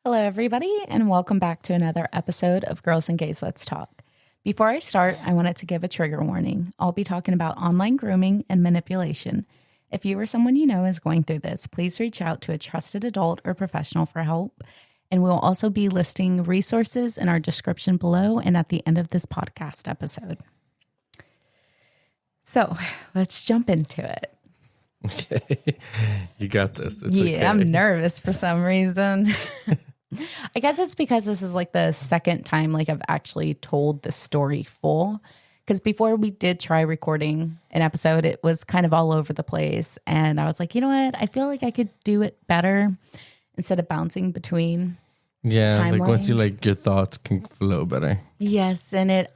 Hello, everybody, and welcome back to another episode of Girls and Gays Let's Talk. Before I start, I wanted to give a trigger warning. I'll be talking about online grooming and manipulation. If you or someone you know is going through this, please reach out to a trusted adult or professional for help. And we'll also be listing resources in our description below and at the end of this podcast episode. So let's jump into it. Okay. You got this. It's yeah, okay. I'm nervous for some reason. I guess it's because this is like the second time like I've actually told the story full. Because before we did try recording an episode, it was kind of all over the place. And I was like, you know what? I feel like I could do it better instead of bouncing between timelines. Like once you your thoughts can flow better. Yes, and it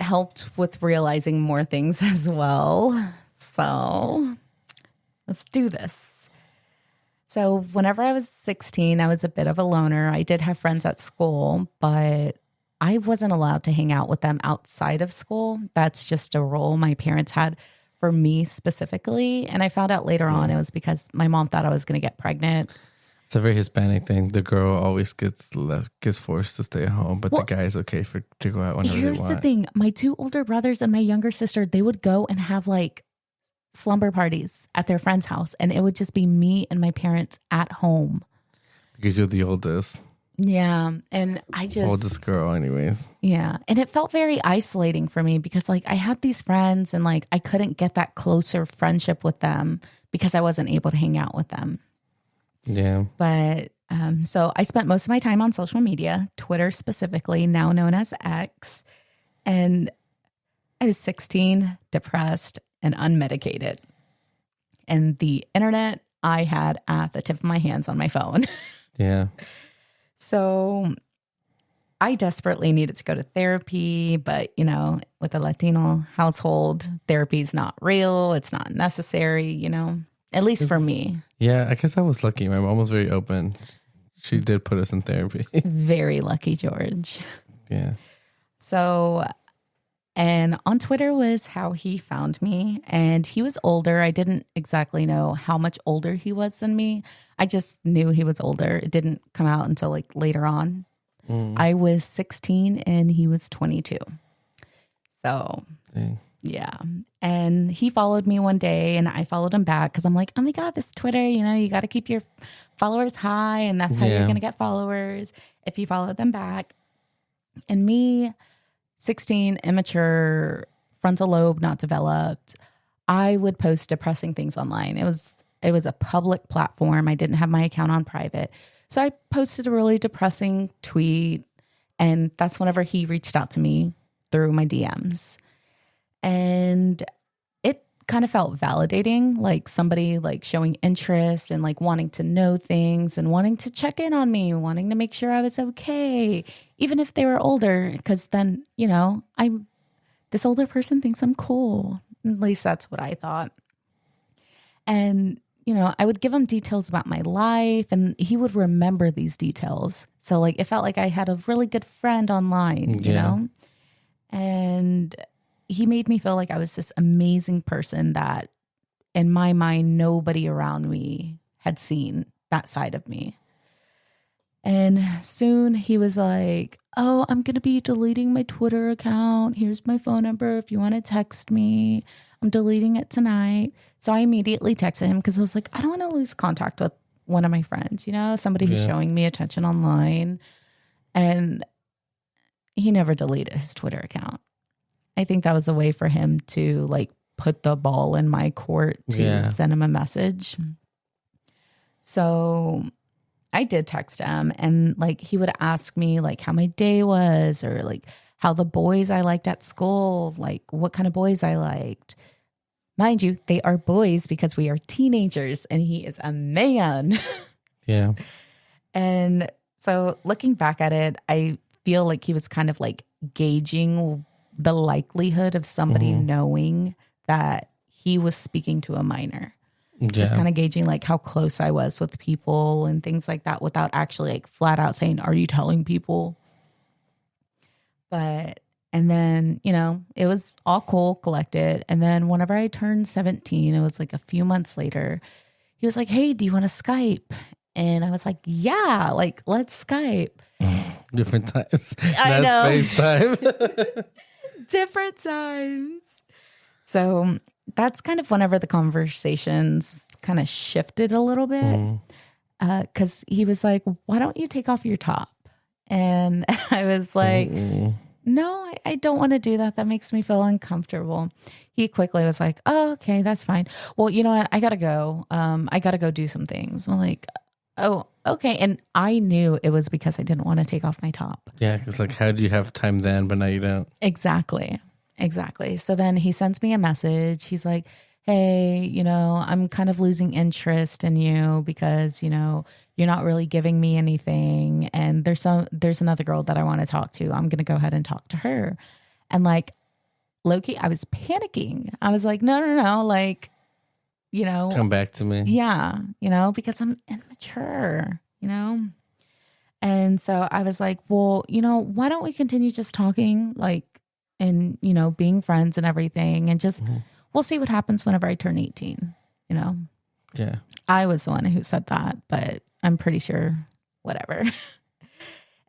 helped with realizing more things as well. So let's do this. So whenever I was 16, I was a bit of a loner. I did have friends at school, but I wasn't allowed to hang out with them outside of school. That's just a rule my parents had for me specifically. And I found out later on it was because my mom thought I was going to get pregnant. It's a very Hispanic thing. The girl always gets forced to stay at home, but the guy is okay to go out whenever they want. Here's the thing. My two older brothers and my younger sister, they would go and have like slumber parties at their friend's house, and it would just be me and my parents at home. Because you're the oldest. Yeah. And I just... Oldest girl anyways. Yeah. And it felt very isolating for me because like I had these friends and like I couldn't get that closer friendship with them because I wasn't able to hang out with them. Yeah. But so I spent most of my time on social media, Twitter specifically, now known as X. And I was 16, depressed, and unmedicated. And the internet I had at the tip of my hands on my phone. Yeah. So I desperately needed to go to therapy, but you know, with a Latino household, therapy is not real. It's not necessary, you know, at least for me. Yeah, I guess I was lucky. My mom was very open. She did put us in therapy. Very lucky, George. Yeah. So, and on Twitter was how he found me, and he was older. I didn't exactly know how much older he was than me. I just knew he was older. It didn't come out until like later on. I was 16 and he was 22. So, Dang. yeah. And he followed me one day and I followed him back because I'm like, oh my God, this Twitter, you know, you got to keep your followers high and that's how you're going to get followers if you follow them back. And me, 16, immature, frontal lobe not developed, I would post depressing things online. It was a public platform. I didn't have my account on private. So I posted a really depressing tweet, and that's whenever he reached out to me through my DMs. And it kind of felt validating, like somebody like showing interest and like wanting to know things and wanting to check in on me, wanting to make sure I was okay, even if they were older, because then, you know, this older person thinks I'm cool. At least that's what I thought. And, you know, I would give him details about my life and he would remember these details. So like, it felt like I had a really good friend online, you know? And he made me feel like I was this amazing person that in my mind, nobody around me had seen that side of me. And soon he was like, oh, I'm going to be deleting my Twitter account. Here's my phone number if you want to text me. I'm deleting it tonight. So I immediately texted him because I was like, I don't want to lose contact with one of my friends, you know, somebody who's showing me attention online. And he never deleted his Twitter account. I think that was a way for him to like put the ball in my court to send him a message. So I did text him and like he would ask me like how my day was or like how the boys I liked at school, like what kind of boys I liked. Mind you, they are boys because we are teenagers and he is a man. Yeah. And so looking back at it, I feel like he was kind of like gauging the likelihood of somebody knowing that he was speaking to a minor. Just kind of gauging like how close I was with people and things like that without actually like flat out saying, are you telling people? But, and then, you know, it was all cool, collected. And then whenever I turned 17, it was like a few months later, he was like, hey, do you want to Skype? And I was like, yeah, like, let's Skype. Different times. I know. FaceTime. Different times. So that's kind of whenever the conversations kind of shifted a little bit. Because he was like, why don't you take off your top? And I was like, no, I don't want to do that. That makes me feel uncomfortable. He quickly was like, oh, okay, that's fine. Well, you know what? I got to go. I got to go do some things. I'm like, oh, okay. And I knew it was because I didn't want to take off my top. Yeah, because like, how do you have time then, but now you don't? Exactly. So then he sends me a message. He's like, hey, you know, I'm kind of losing interest in you because, you know, you're not really giving me anything. And there's another girl that I want to talk to. I'm going to go ahead and talk to her. And like, low-key, I was panicking. I was like, no. Like, you know, come back to me. Yeah. You know, because I'm immature, you know? And so I was like, well, you know, why don't we continue just talking, like, and, you know, being friends and everything, and just, we'll see what happens whenever I turn 18, you know? Yeah. I was the one who said that, but I'm pretty sure whatever.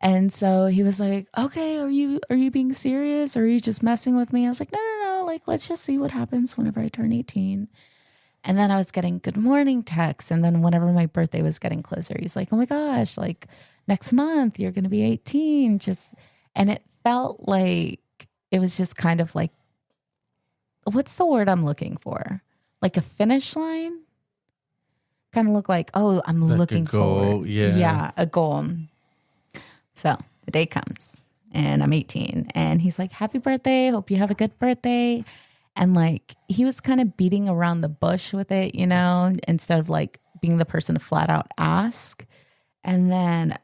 And so he was like, okay, are you being serious? Or are you just messing with me? I was like, no. Like, let's just see what happens whenever I turn 18. And then I was getting good morning texts. And then whenever my birthday was getting closer, he's like, oh my gosh, like next month you're going to be 18. And it felt like, it was just kind of like, what's the word I'm looking for? Like a finish line? Kind of look like, oh, I'm like looking forward. Yeah, a goal. So the day comes and I'm 18 and he's like, happy birthday. Hope you have a good birthday. And like, he was kind of beating around the bush with it, you know, instead of like being the person to flat out ask. And then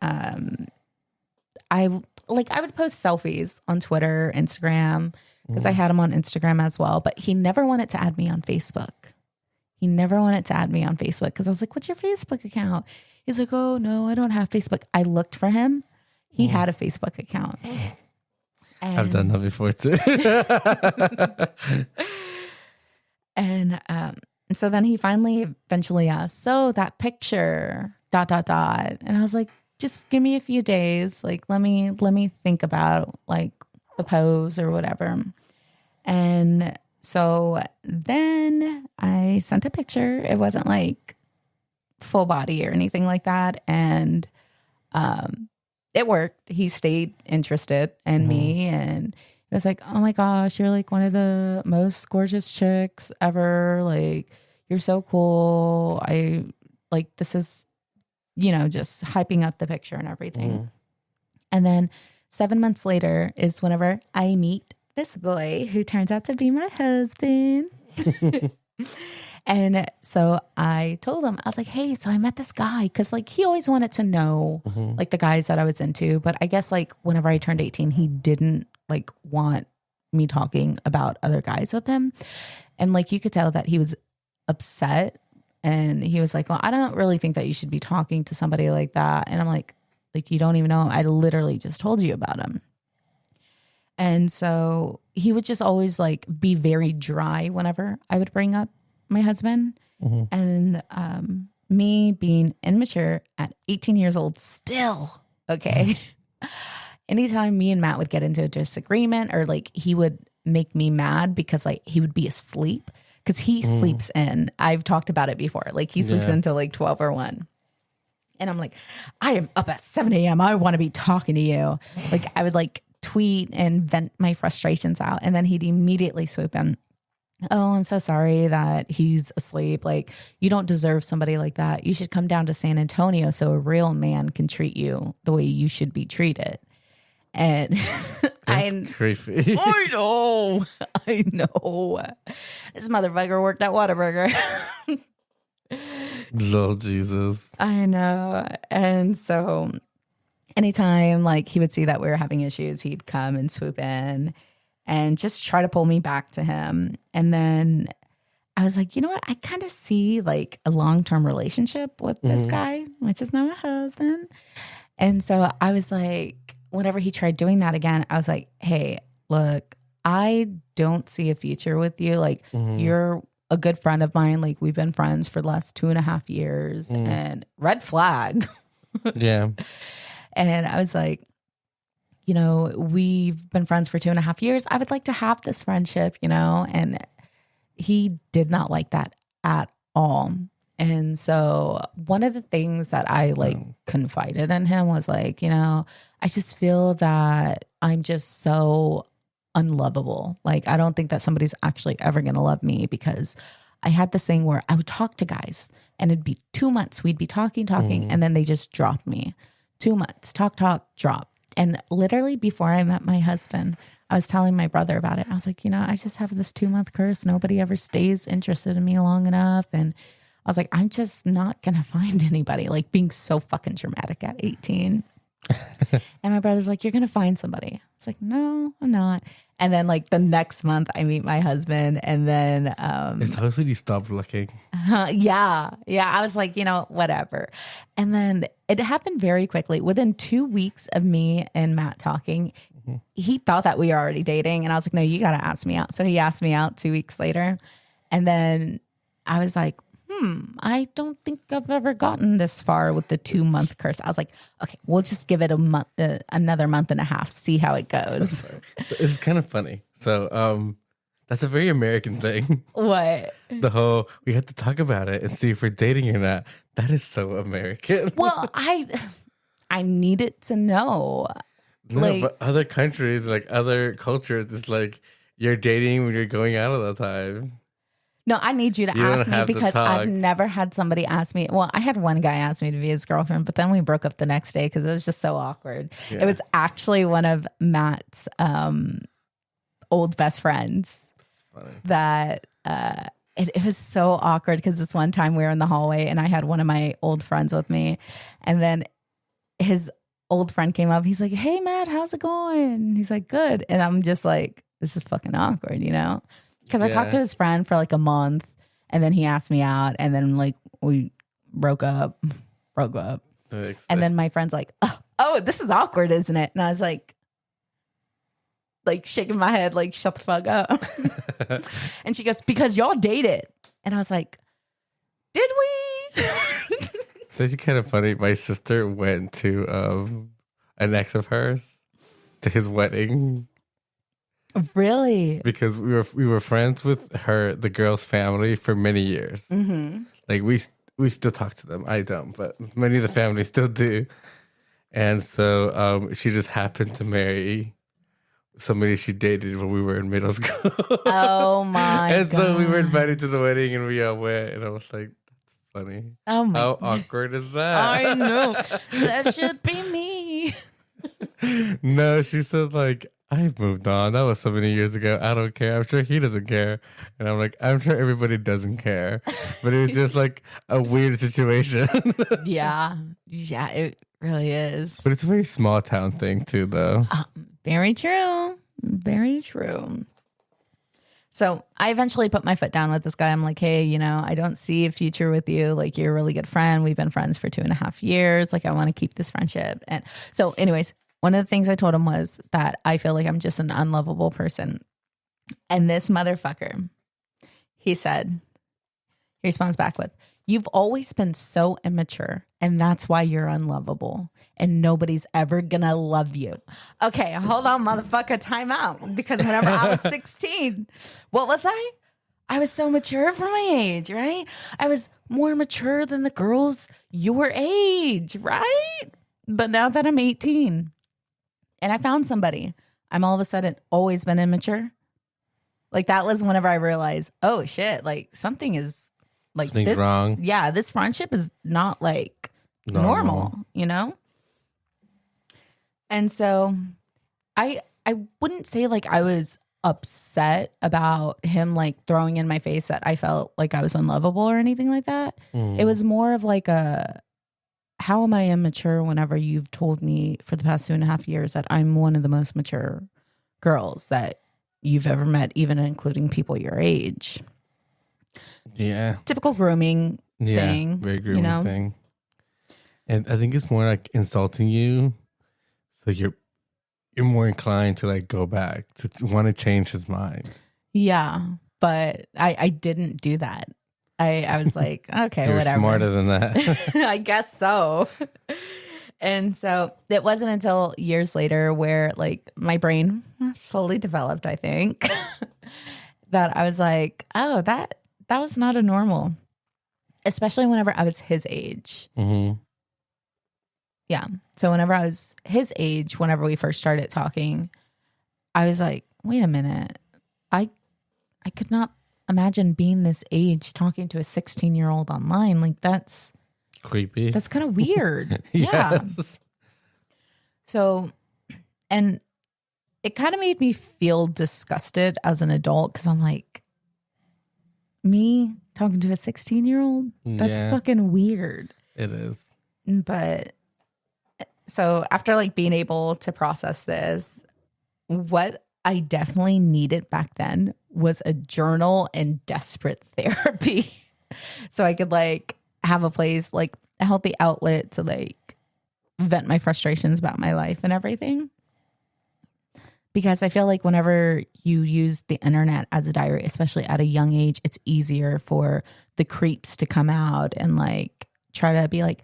I would post selfies on Twitter, Instagram, because I had him on Instagram as well. But he never wanted to add me on Facebook. Because I was like, what's your Facebook account? He's like, oh, no, I don't have Facebook. I looked for him. He had a Facebook account. And, I've done that before too. And so then he eventually asked, so that picture, ... And I was like, just give me a few days. Like, let me think about like the pose or whatever. And so then I sent a picture. It wasn't like full body or anything like that. And it worked. He stayed interested in me. And it was like, oh my gosh, you're like one of the most gorgeous chicks ever. Like, you're so cool. I like, this is, you know, just hyping up the picture and everything. And then 7 months later is whenever I meet this boy who turns out to be my husband. And so I told him, I was like, hey, so I met this guy. Cause like, he always wanted to know like the guys that I was into. But I guess like whenever I turned 18, he didn't like want me talking about other guys with him. And like, you could tell that he was upset. And he was like, well, I don't really think that you should be talking to somebody like that. And I'm like, you don't even know. I literally just told you about him. And so he would just always like be very dry whenever I would bring up my husband. And me being immature at 18 years old still, okay. Anytime me and Matt would get into a disagreement or like he would make me mad because like he would be asleep. Because he sleeps in. I've talked about it before. Like he sleeps until like 12 or 1. And I'm like, I am up at 7 a.m. I want to be talking to you. Like I would like tweet and vent my frustrations out. And then he'd immediately swoop in. Oh, I'm so sorry that he's asleep. Like you don't deserve somebody like that. You should come down to San Antonio so a real man can treat you the way you should be treated. And That's creepy. I know. This motherfucker worked at Whataburger. Lord Jesus. I know. And so anytime like he would see that we were having issues, he'd come and swoop in and just try to pull me back to him. And then I was like, you know what? I kind of see like a long-term relationship with this guy, which is now my husband. And so I was like, whenever he tried doing that again, I was like, hey, look, I don't see a future with you. Like you're a good friend of mine. Like we've been friends for the last 2.5 years and red flag. Yeah. And I was like, you know, we've been friends for 2.5 years. I would like to have this friendship, you know, and he did not like that at all. And so one of the things that I like confided in him was like, you know, I just feel that I'm just so unlovable. Like, I don't think that somebody's actually ever going to love me, because I had this thing where I would talk to guys and it'd be 2 months. We'd be talking, and then they just dropped me. 2 months, talk, drop. And literally before I met my husband, I was telling my brother about it. I was like, you know, I just have this 2-month curse. Nobody ever stays interested in me long enough. And I was like, I'm just not going to find anybody, like being so fucking dramatic at 18. And my brother's like, you're going to find somebody. It's like, no, I'm not. And then like the next month I meet my husband, and then it's always when you stop looking. Yeah. I was like, you know, whatever. And then it happened very quickly. Within 2 weeks of me and Matt talking, he thought that we were already dating. And I was like, no, you got to ask me out. So he asked me out 2 weeks later. And then I was like, I don't think I've ever gotten this far with the 2-month curse. I was like, okay, we'll just give it a month, another month and a half, see how it goes. It's kind of funny. So that's a very American thing. What? The whole, we have to talk about it and see if we're dating or not. That is so American. Well, I needed to know. No, like, but other countries, like other cultures, it's like you're dating when you're going out all the time. No, I need you to ask me, because I've never had somebody ask me. Well, I had one guy ask me to be his girlfriend, but then we broke up the next day because it was just so awkward. Yeah. It was actually one of Matt's old best friends. That it was so awkward, because this one time we were in the hallway and I had one of my old friends with me, and then his old friend came up. He's like, hey, Matt, how's it going? He's like, good. And I'm just like, this is fucking awkward, you know? Because I talked to his friend for like a month, and then he asked me out, and then like we broke up. And then my friend's like, oh, this is awkward, isn't it? And I was like shaking my head, like, shut the fuck up. And she goes, because y'all dated. And I was like, did we? It's actually kind of funny. My sister went to an ex of hers to his wedding. Really? Because we were friends with the girl's family for many years. Mm-hmm. Like we still talk to them. I don't, but many of the family still do. And so she just happened to marry somebody she dated when we were in middle school. Oh my God. And so we were invited to the wedding, and we all went, and I was like, that's funny. Oh my How awkward is that? I know. That should be me. No, she said like, I've moved on. That was so many years ago. I don't care. I'm sure he doesn't care. And I'm like, I'm sure everybody doesn't care. But it was just like a weird situation. Yeah, it really is. But it's a very small town thing too, though. Very true. Very true. So I eventually put my foot down with this guy. I'm like, hey, you know, I don't see a future with you. Like, you're a really good friend. We've been friends for 2.5 years. Like, I want to keep this friendship. And so anyways, one of the things I told him was that I feel like I'm just an unlovable person. And this motherfucker, he responds back with, you've always been so immature, and that's why you're unlovable, and nobody's ever gonna love you. Okay, hold on, motherfucker, time out. Because whenever I was 16, what was I? I was so mature for my age, right? I was more mature than the girls your age, right? But now that I'm 18, and I found somebody, I'm all of a sudden always been immature. Like, that was whenever I realized, oh shit, like something is like something's wrong. Yeah, this friendship is not like normal, you know? And so I wouldn't say like I was upset about him like throwing in my face that I felt like I was unlovable or anything like that. It was more of like how am I immature whenever you've told me for the past 2.5 years that I'm one of the most mature girls that you've ever met, even including people your age. Yeah. Typical grooming thing. Very grooming thing. And I think it's more like insulting you. So you're more inclined to like go back, to want to change his mind. Yeah. but I didn't do that. I was like, okay, You're whatever. smarter than that. I guess so. And so it wasn't until years later where like my brain fully developed, I think, that I was like, oh, that was not a normal, especially whenever I was his age. Mm-hmm. Yeah. So whenever I was his age, whenever we first started talking, I was like, wait a minute. I could not imagine being this age talking to a 16-year-old online. Like that's creepy. That's kind of weird. Yes. Yeah. So, and it kind of made me feel disgusted as an adult because I'm like, me talking to a 16-year-old? That's fucking weird. It is. But so after like being able to process this, what I definitely needed back then was a journal and desperate therapy. So I could like have a place, like a healthy outlet to like vent my frustrations about my life and everything. Because I feel like whenever you use the internet as a diary, especially at a young age, it's easier for the creeps to come out and like try to be like,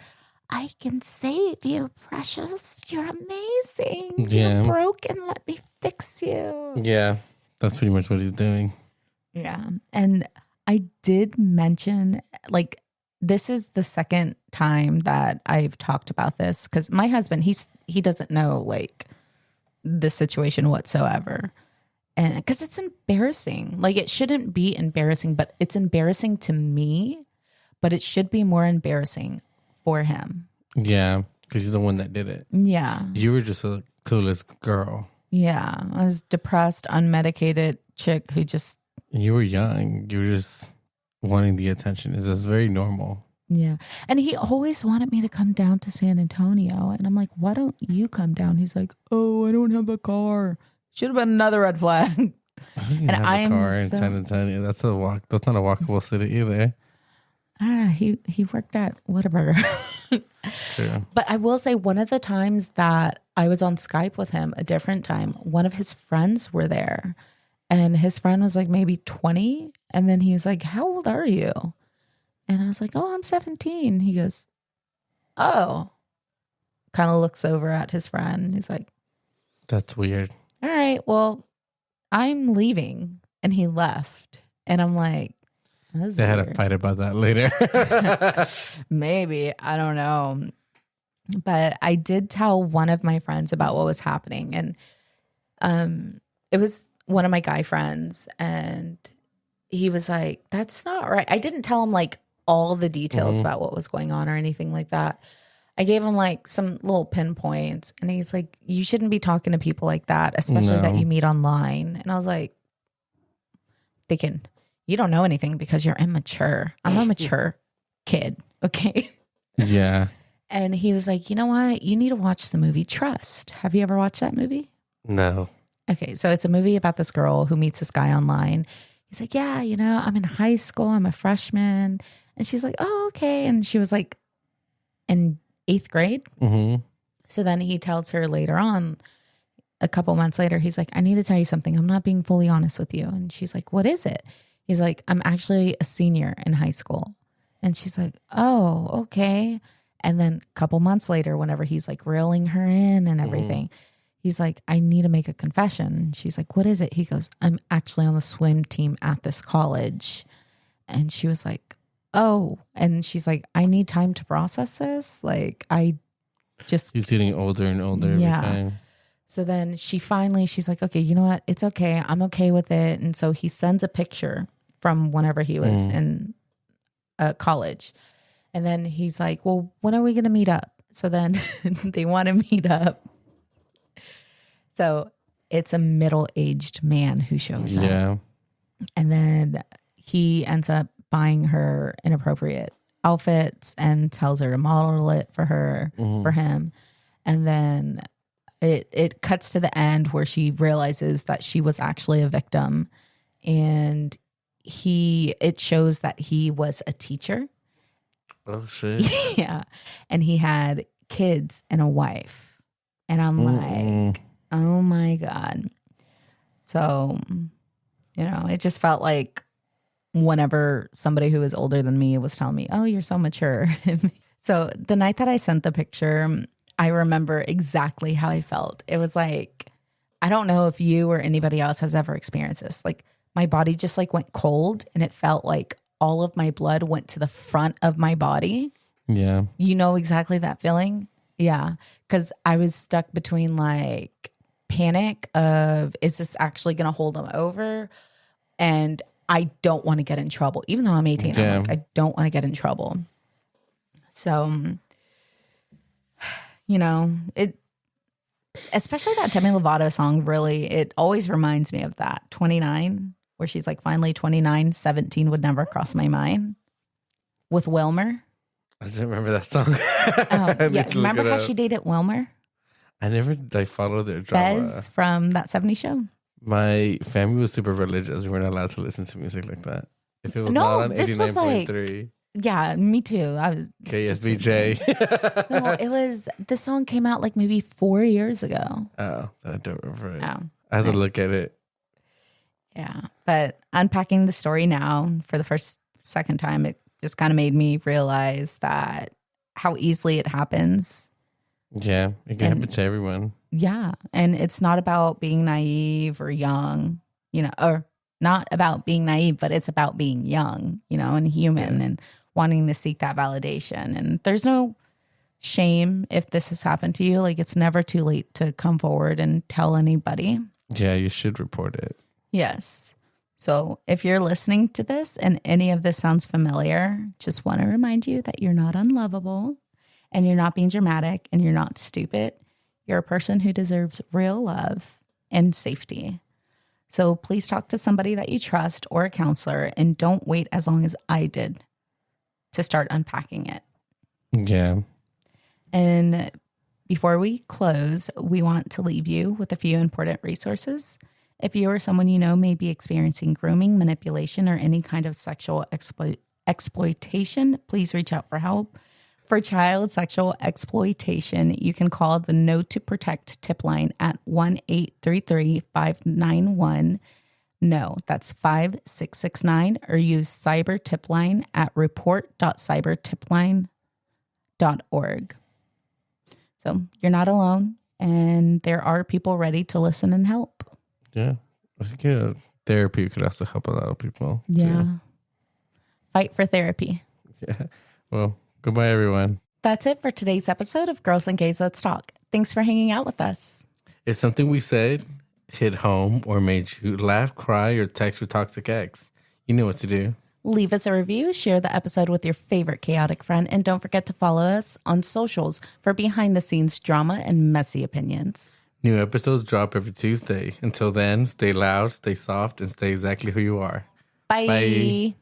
I can save you, precious. You're amazing. Yeah. You're broken. Let me fix you. Yeah. That's pretty much what he's doing. Yeah. And I did mention, like, this is the second time that I've talked about this because my husband, he doesn't know, like, the situation whatsoever. And because it's embarrassing. Like, it shouldn't be embarrassing, but it's embarrassing to me, but it should be more embarrassing for him. Yeah, because you're the one that did it. Yeah. You were just a clueless girl. Yeah. I was depressed, unmedicated chick who just... You were young. You were just wanting the attention. It's just very normal. Yeah. And he always wanted me to come down to San Antonio. And I'm like, why don't you come down? He's like, oh, I don't have a car. Should have been another red flag. I don't even have a car in San Antonio. That's not a walkable city either. He worked at Whataburger. True. But I will say one of the times that I was on Skype with him, a different time, one of his friends were there. And his friend was like maybe 20. And then he was like, how old are you? And I was like, oh, I'm 17. He goes, oh. Kind of looks over at his friend. He's like, that's weird. All right, well, I'm leaving. And he left. And I'm like, they had a fight about that later. Maybe. I don't know. But I did tell one of my friends about what was happening. And it was one of my guy friends. And he was like, that's not right. I didn't tell him like all the details about what was going on or anything like that. I gave him like some little pinpoints. And he's like, you shouldn't be talking to people like that, especially that you meet online. And I was like, thinking, you don't know anything because you're immature. I'm a mature kid. Okay. Yeah. And he was like, you know what? You need to watch the movie Trust. Have you ever watched that movie? No. Okay. So it's a movie about this girl who meets this guy online. He's like, yeah, you know, I'm in high school. I'm a freshman. And she's like, oh, okay. And she was like in 8th grade. Mm-hmm. So then he tells her later on, a couple months later, he's like, I need to tell you something. I'm not being fully honest with you. And she's like, what is it? He's like, I'm actually a senior in high school. And she's like, oh, okay. And then a couple months later, whenever he's like reeling her in and everything, he's like, I need to make a confession. And she's like, what is it? He goes, I'm actually on the swim team at this college. And she was like, oh. And she's like, I need time to process this. Like, I just... He's getting older and older every time. So then she's like, okay, you know what? It's okay. I'm okay with it. And so he sends a picture from whenever he was in college. And then he's like, well, when are we going to meet up? So then they want to meet up. So it's a middle-aged man who shows up. Yeah. And then he ends up buying her inappropriate outfits and tells her to model it for her, for him. And then it cuts to the end where she realizes that she was actually a victim. And it shows that he was a teacher. Oh, shit. Yeah. And he had kids and a wife. And I'm like, oh my God. So, you know, it just felt like whenever somebody who was older than me was telling me, oh, you're so mature. So the night that I sent the picture, I remember exactly how I felt. It was like, I don't know if you or anybody else has ever experienced this. Like my body just like went cold and it felt like all of my blood went to the front of my body. Yeah. You know exactly that feeling? Yeah. Because I was stuck between like panic of, is this actually going to hold them over? And I don't want to get in trouble. Even though I'm 18, Yeah. I'm like, I don't want to get in trouble. So, you know, especially that Demi Lovato song, really, it always reminds me of that 29, where she's like, finally 29, 17 would never cross my mind, with Wilmer. I didn't remember that song. Yeah, remember how she dated Wilmer? I never followed their drama. Bez from That 70s Show. My family was super religious. We weren't allowed to listen to music like that. If it was not on 89.3. Yeah, me too. I was KSBJ. No, the song came out like maybe 4 years ago. Oh, I don't remember it. Oh, I had to look at it. Yeah, but unpacking the story now for the second time, it just kind of made me realize that how easily it happens. Yeah, it can happen to everyone. Yeah, and it's not about being naive or young, or not about being naive, but it's about being young, and human and wanting to seek that validation. And there's no shame if this has happened to you. Like, it's never too late to come forward and tell anybody. Yeah, you should report it. Yes. So if you're listening to this and any of this sounds familiar, just want to remind you that you're not unlovable and you're not being dramatic and you're not stupid. You're a person who deserves real love and safety. So please talk to somebody that you trust or a counselor, and don't wait as long as I did to start unpacking it. Yeah. And before we close, we want to leave you with a few important resources. If you or someone you know may be experiencing grooming, manipulation, or any kind of sexual exploitation, please reach out for help. For child sexual exploitation, you can call the Know2Protect Tipline at 1-833-591-KNOW. That's 5669, or use Cyber Tipline at report.cybertipline.org. So you're not alone, and there are people ready to listen and help. Yeah. I think therapy could also help a lot of people. Yeah. Too. Fight for therapy. Yeah. Well, goodbye, everyone. That's it for today's episode of Girls and Gays Let's Talk. Thanks for hanging out with us. If something we said hit home or made you laugh, cry, or text your toxic ex, you know what to do. Leave us a review, share the episode with your favorite chaotic friend, and don't forget to follow us on socials for behind-the-scenes drama and messy opinions. New episodes drop every Tuesday. Until then, stay loud, stay soft, and stay exactly who you are. Bye. Bye.